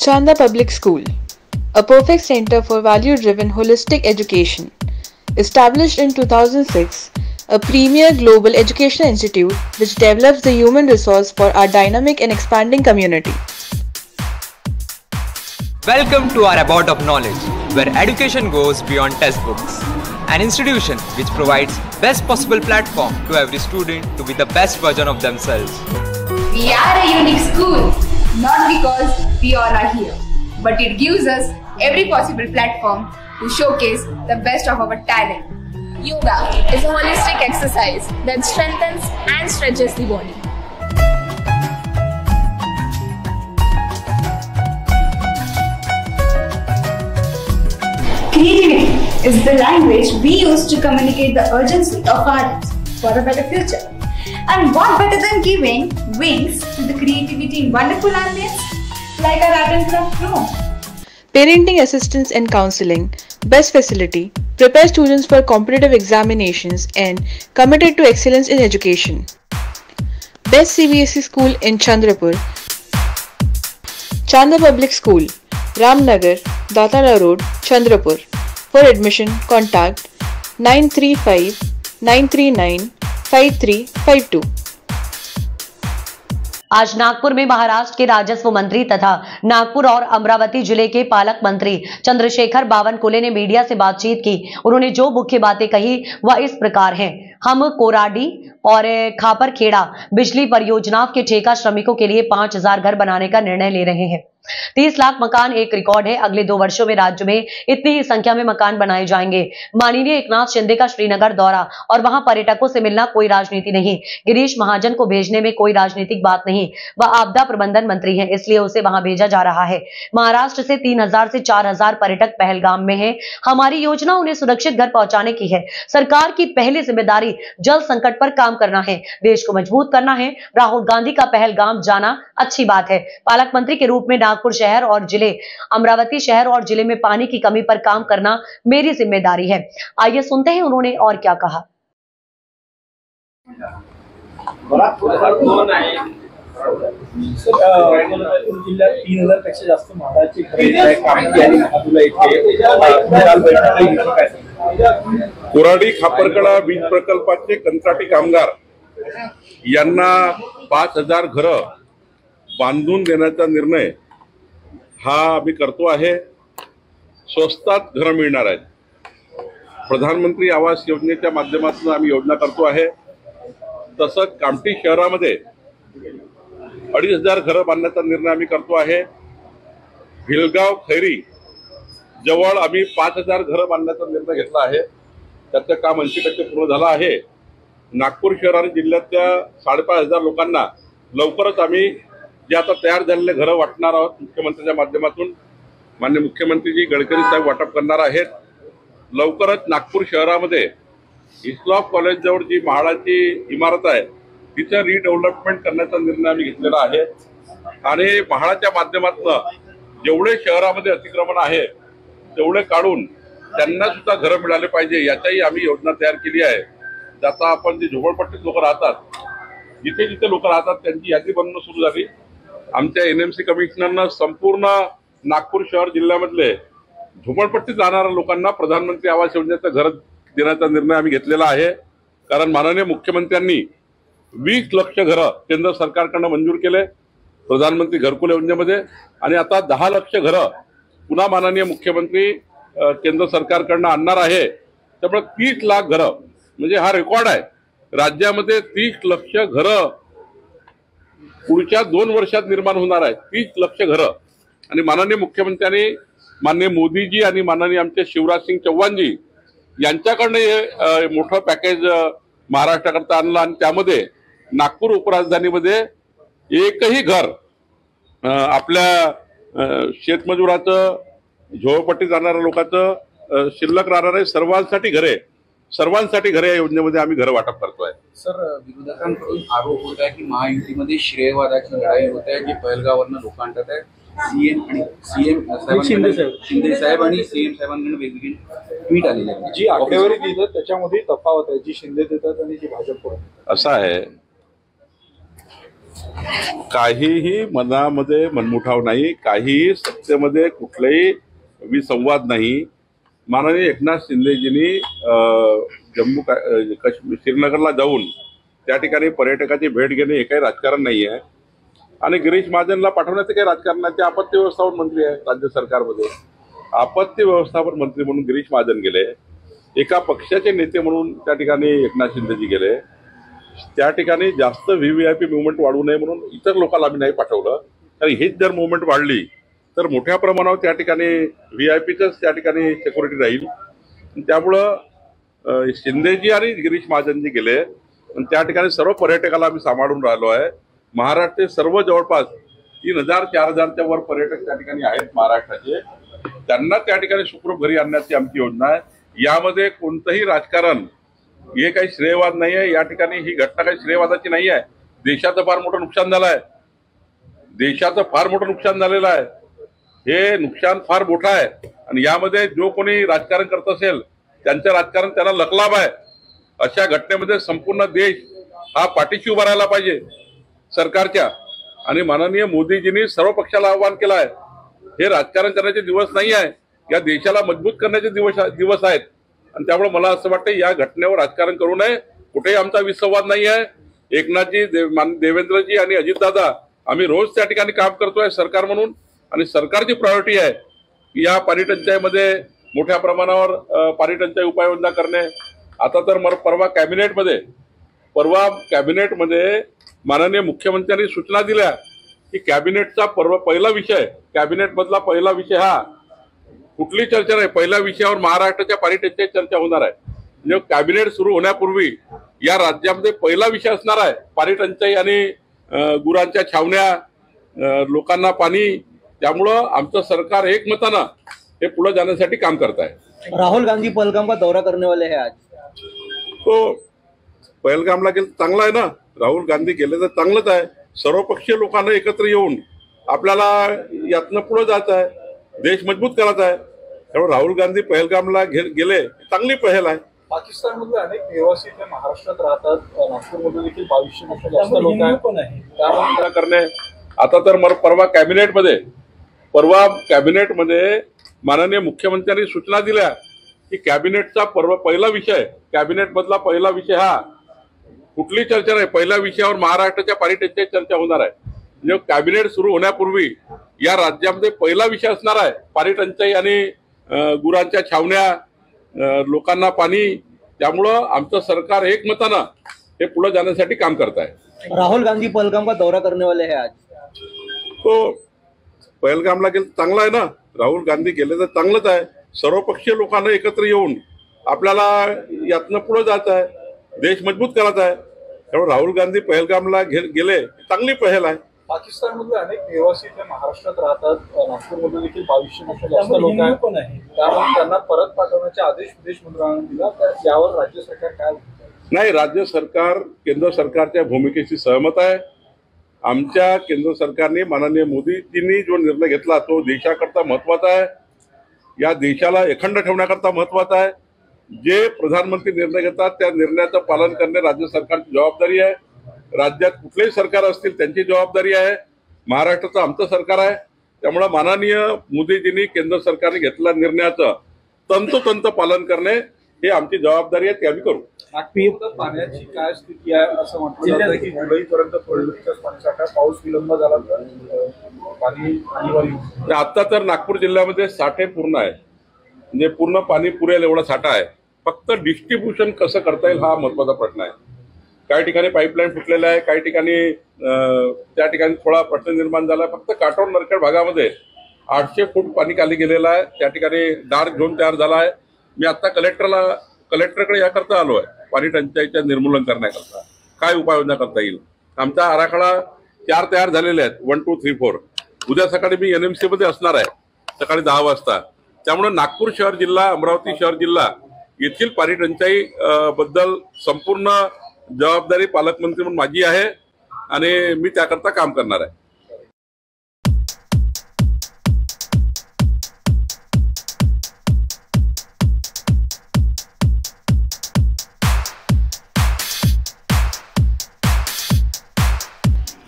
Chanda Public School, a perfect center for value-driven holistic education. Established in 2006, a premier global educational institute which develops the human resource for our dynamic and expanding community. Welcome to our Abode of Knowledge, where education goes beyond textbooks. An institution which provides best possible platform to every student to be the best version of themselves. We are a unique school, not because we all are here, but it gives us every possible platform to showcase the best of our talent. Yoga is a holistic exercise that strengthens and stretches the body. Creativity is the language we use to communicate the urgency of our lives for a better future. And what better than giving wings to the creativity in wonderful ambience like our art and craft room? Parenting assistance and counseling, best facility, prepare students for competitive examinations and committed to excellence in education. Best CBSE school in Chandrapur. Chanda Public School, Ramnagar, Datara Road, Chandrapur. For admission, contact 935 939 5352। आज नागपुर में महाराष्ट्र के राजस्व मंत्री तथा नागपुर और अमरावती जिले के पालक मंत्री चंद्रशेखर बावनकुले ने मीडिया से बातचीत की। उन्होंने जो मुख्य बातें कही वह इस प्रकार हैं। हम कोराडी और खापरखेड़ा बिजली परियोजनाओं के ठेका श्रमिकों के लिए 5000 घर बनाने का निर्णय ले रहे हैं। 30 लाख मकान एक रिकॉर्ड है। अगले 2 वर्षों में राज्य में इतनी ही संख्या में मकान बनाए जाएंगे। माननीय एकनाथ शिंदे का श्रीनगर दौरा और वहां पर्यटकों से मिलना कोई राजनीति नहीं। गिरीश महाजन को भेजने में कोई राजनीतिक बात नहीं। वह आपदा प्रबंधन मंत्री हैं, इसलिए उसे वहां भेजा जा रहा है। महाराष्ट्र से 3000 से 4000 पर्यटक पहलगाम में हैं। हमारी योजना उन्हें सुरक्षित घर पहुंचाने की है। सरकार की पहली जिम्मेदारी जल संकट पर काम करना है, देश को मजबूत करना है। राहुल गांधी का पहलगाम जाना अच्छी बात है। पालक मंत्री के रूप में नागपुर शहर और जिले, अमरावती शहर और जिले में पानी की कमी पर काम करना मेरी जिम्मेदारी है। आइए सुनते हैं उन्होंने और क्या कहा। जिल्ह्यात 3000 पेक्षा जास्त महाराष्ट्राची खरेदी आहे। कोराडी खापरखेडा वीज प्रकल्पाचे कंत्राटी कामगार यांना 5000 घरं बांधून देण्याचा निर्णय हा आम्ही करतो आहे। स्वस्तात घरं मिळणार आहेत। प्रधानमंत्री आवास योजनेच्या माध्यमातून आम्ही योजना करतो आहे। तसंच कामठी शहरामध्ये 2500 घरं बांधण्याचा निर्णय आम्ही करतो आहे। भिलगाव खैरी जवळ आम्ही 5000 घरं बांधण्याचा निर्णय घेतला आहे। त्याचं काम 80% पूर्ण झालं आहे। नागपूर शहर आणि जिल्ह्यातल्या 5500 लोकांना लवकरच आम्ही जे आता तयार झालेले घरं वाटणार आहोत। मुख्यमंत्र्यांच्या माध्यमातून माननीय मुख्यमंत्री गडकरी साहेब वाटप करणार आहेत। लवकरच नागपूर शहरामध्ये इस्लॉफ कॉलेज जवळ जी म्हाडाची इमारत आहे तिचं रिडेव्हलपमेंट करण्याचा निर्णय आम्ही घेतलेला आहे। आणि म्हाडाच्या माध्यमातून जेवढे शहरामध्ये अतिक्रमण आहे तेवढे काढून त्यांना सुद्धा घरं मिळाले पाहिजे याचाही आम्ही योजना तयार केली आहे। आता आपण जे झोपडपट्टीत लोक राहतात, जिथे जिथे लोक राहतात त्यांची यादी बनवणं सुरू झाली। आमच्या एनएमसी कमिशनरनं संपूर्ण नागपूर शहर जिल्ह्यामधले झोपडपट्टीत राहणाऱ्या लोकांना प्रधानमंत्री आवास योजनेचं घर देण्याचा निर्णय आम्ही घेतलेला आहे। कारण माननीय मुख्यमंत्र्यांनी 20 लाख घरं केंद्र सरकारकडून मंजूर केले प्रधानमंत्री घरकुल योजनेमध्ये आणि आता 10 लाख घरं पुन्हा माननीय मुख्यमंत्री केंद्र सरकारकडून आणणार आहे। त्यामुळे 30 लाख घरं म्हणजे हा रेकॉर्ड आहे। राज्यामध्ये 30 लाख घरं पुढच्या 2 वर्षात निर्माण होणार आहेत। 30 लाख घरं आणि माननीय मुख्यमंत्र्यांनी माननीय मोदीजी आणि माननीय आमचे शिवराज सिंग चौहानजी यांच्याकडनं हे मोठं पॅकेज महाराष्ट्राकरता आणलं आणि त्यामध्ये नागपूर उपराजधानीमध्ये एकही घर आपल्या शेतमजुराचं, झोपडपट्टीत राहणाऱ्या लोकांचं शिल्लक राहणार आहे। सर्वांसाठी घरे या योजनेमध्ये आम्ही घर वाटप करतोय। सर, विरोधकांकडून आरोप होत आहे की महायुतीमध्ये श्रेयवादाची लढाई होत आहे, जी पहलगाववरनं लोक आणतात आहे। शिंदे साहेब आणि सीएम साहेबांकडून वेगवेगळी ट्विट आलेली आहे। जी आकडेवारी दिली त्याच्यामध्ये तफावत आहे, जी शिंदे देतात आणि जी भाजप। असं आहे काहीही मनामध्ये मनमुठाव नाही, काहीही सत्तेमध्ये कुठलाही विसंवाद नाही. माननीय एकनाथ शिंदेजींनी काश्मीर श्रीनगरला जाऊन त्या ठिकाणी पर्यटकाची भेट घेणे हे काही राजकारण नाही आहे. आणि गिरीश महाजनला पाठवण्याचं काही राजकारण नाही. ते आपत्ती व्यवस्थापन मंत्री आहे राज्य सरकारमध्ये. आपत्ती व्यवस्थापन मंत्री म्हणून गिरीश महाजन गेले, एका पक्षाचे नेते म्हणून त्या ठिकाणी एकनाथ शिंदेजी गेले. त्या ठिकाणी जास्त व्हीव्हीआयपी मुवमेंट वाढवू नये म्हणून इतर लोकांना आम्ही नाही पाठवलं. आणि हीच जर मुवमेंट वाढली तर मोठ्या प्रमाणावर त्या ठिकाणी व्हीआयपीचंच त्या ठिकाणी सिक्युरिटी राहील. त्यामुळं शिंदेजी आणि गिरीश महाजनजी गेले आणि त्या ठिकाणी सर्व पर्यटकाला आम्ही सांभाळून राहिलो आहे. महाराष्ट्राचे सर्व जवळपास 3000-4000च्या वर पर्यटक त्या ठिकाणी आहेत महाराष्ट्राचे. त्यांना त्या ठिकाणी सुखरूप घरी आणण्याची आमची योजना आहे. यामध्ये कोणतंही राजकारण, हे काही श्रेयवाद नाही आहे. या ठिकाणी ही घटना काही श्रेयवादाची नाही आहे. देशाचं फार मोठं नुकसान झालं आहे. देशाचं फार मोठं नुकसान झालेलं आहे. हे नुकसान फार मोठं आहे आणि यामध्ये जो कोणी राजकारण करत असेल त्यांचं राजकारण त्यांना लकलाभ आहे. अशा घटनेमध्ये संपूर्ण देश हा पाठीशी उभा राहायला पाहिजे सरकारच्या. आणि माननीय मोदीजींनी सर्व पक्षाला आवाहन केलं आहे. हे राजकारण करण्याचे दिवस नाही आहे, या देशाला मजबूत करण्याचे दिवस आहेत. आणि त्यामुळे मला असं वाटतं या घटनेवर राजकारण करू नये. कुठेही आमचा विसंवाद नाही आहे. एकनाथजी, देवेंद्रजी आणि अजितदादा आम्ही रोज त्या ठिकाणी काम करतोय सरकार म्हणून. आणि सरकारची प्रायोरिटी आहे की या पाणी टंचाईमध्ये मोठ्या प्रमाणावर पाणी टंचाई उपाययोजना करणे. आता तर परवा कॅबिनेटमध्ये माननीय मुख्यमंत्र्यांनी सूचना दिल्या की कॅबिनेटचा पहिला विषय, कॅबिनेटमधला पहिला विषय हा कुठली चर्चा नाही, पहिल्या विषयावर महाराष्ट्राच्या पाणी टंचाई चर्चा होणार आहे. म्हणजे कॅबिनेट सुरू होण्यापूर्वी या राज्यामध्ये पहिला विषय असणार आहे पाणी टंचाई आणि गुरांच्या छावण्या, लोकांना पाणी. त्यामुळं आमचं सरकार एकमतानं हे पुढे जाण्यासाठी काम करत आहे. राहुल गांधी पहलगाम का दौरा करने वाले हैं आज. तो पहलगामला गेलं चांगलं आहे ना. राहुल गांधी गेले तर चांगलंच आहे. सर्वपक्षीय लोकांना एकत्र येऊन आपल्याला यातनं पुढे जायचं आहे, देश मजबूत करायचा आहे. त्यामुळे राहुल गांधी पहलगामला गेले, चांगली पहल आहे. पाकिस्तानमधले अनेक निवासी इथे महाराष्ट्रात राहतात. नागपूरमध्ये देखील 2200 जास्त लोक आहेत. त्यामुळे करणे. आता तर परवा कॅबिनेटमध्ये माननीय मुख्यमंत्र्यांनी सूचना दिल्या की कॅबिनेटचा पहिला विषय, कॅबिनेटमधला पहिला विषय हा कुठली चर्चा नाही, पहिल्या विषयावर महाराष्ट्राच्या पाणी टंचाई चर्चा होणार आहे. म्हणजे कॅबिनेट सुरू होण्यापूर्वी या राज्यामध्ये पहिला विषय असणार आहे पाणी टंचाई आणि गुरांच्या छावण्या, लोकांना पाणी. त्यामुळं आमचं सरकार एकमतानं हे पुढे जाण्यासाठी काम करत आहे. राहुल गांधी पहलगाम का दौरा करने वाले हैं आज. तो पहलगामला गेलं चांगलं आहे ना. राहुल गांधी गेले तर चांगलंच आहे. सर्वपक्षीय लोकांना एकत्र येऊन आपल्याला यातनं पुढे जायचं आहे, देश मजबूत करायचा आहे. त्यामुळे राहुल गांधी पहलगामला गेले, चांगली पहल आहे. पाकिस्तानमधले अनेक निवासी इथे महाराष्ट्रात राहतात. नागपूरमध्ये देखील 2200 जास्त लोक आहेत. त्यामुळे त्यांना परत पाठवण्याचे आदेश विदेश मंत्रालयाने दिला. तर यावर राज्य सरकार काय? नाही, राज्य सरकार केंद्र सरकारच्या भूमिकेशी सहमत आहे. आमच्या केंद्र सरकारने माननीय मोदीजींनी जो निर्णय घेतला तो देशाकरता महत्वाचा आहे. या देशाला अखंड ठेवण्याकरता महत्वाचा आहे. जे प्रधानमंत्री निर्णय घेतात त्या निर्णयाचं पालन करणे राज्य सरकारची जबाबदारी आहे. राज्यात कुठलेही सरकार असतील त्यांची जबाबदारी आहे. महाराष्ट्राचं आमचं सरकार आहे. त्यामुळे माननीय मोदीजींनी केंद्र सरकारने घेतलेल्या निर्णयाचं तंतोतंत पालन करणे हे आमची जबाबदारी आहे, ते आम्ही करू. नागपूर पाण्याची काय स्थिती आहे असं म्हटलं जातं की जुलैपर्यंत थोडीच पाणीसाठा, पाऊस विलंब झाला तर पाणी अनिवार्य. आता तर नागपूर जिल्ह्यामध्ये साठे पूर्ण आहे, म्हणजे पूर्ण पाणी पुरेल एवढा साठा आहे. फक्त डिस्ट्रीब्युशन कसं करता येईल हा महत्वाचा प्रश्न आहे. काही ठिकाणी पाईपलाईन फुटलेल्या आहे, काही ठिकाणी त्या ठिकाणी थोडा प्रश्न निर्माण झाला. फक्त काटोर नरखेड भागामध्ये 800 फूट पाणी खाली गेलेलं आहे. त्या ठिकाणी डार्क झोन तयार झाला आहे. मी आता कलेक्टरकडे याकरता आलो आहे पाणी टंचाईच्या निर्मूलन करण्याकरता काय उपाययोजना करता येईल. आमचा आराखडा 4 तयार झालेले आहेत, 1, 2, 3, 4. उद्या सकाळी मी NMC मध्ये असणार आहे सकाळी 10 वाजता. त्यामुळे नागपूर शहर जिल्हा, अमरावती शहर जिल्हा येथील पाणी टंचाई बद्दल संपूर्ण जबाबदारी पालकमंत्री म्हणून माझी आहे आणि मी त्याकरता काम करणार आहे.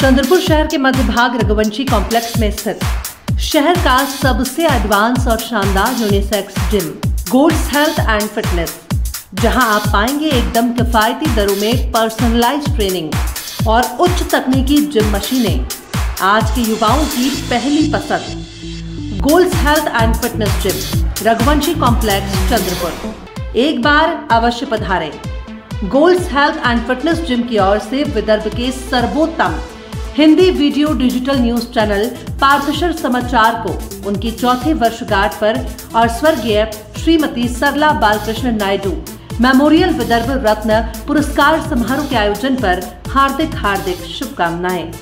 चंद्रपुर शहर के मध्य भाग रघुवंशी कॉम्प्लेक्स में स्थित शहर का सबसे एडवांस और शानदार unisex gym Gold's health and fitness, जहां आप पाएंगे एकदम किफायती दरों में पर्सनलाइज्ड ट्रेनिंग और उच्च तकनीकी जिम मशीनें। आज के युवाओं की पहली पसंद Gold's health and fitness gym, Raghuvanshi complex, Chandrapur. एक बार अवश्य पधारें। Gold's health and fitness gym की ओर से विदर्भ के सर्वोत्तम Hindi video digital news channel Parthashar समाचार को उनकी चौथी वर्षगांठ पर और स्वर्गीय श्रीमती सरला बालकृष्ण नायडू मेमोरियल विदर्भ रत्न पुरस्कार समारोह के आयोजन पर हार्दिक शुभकामनाएं।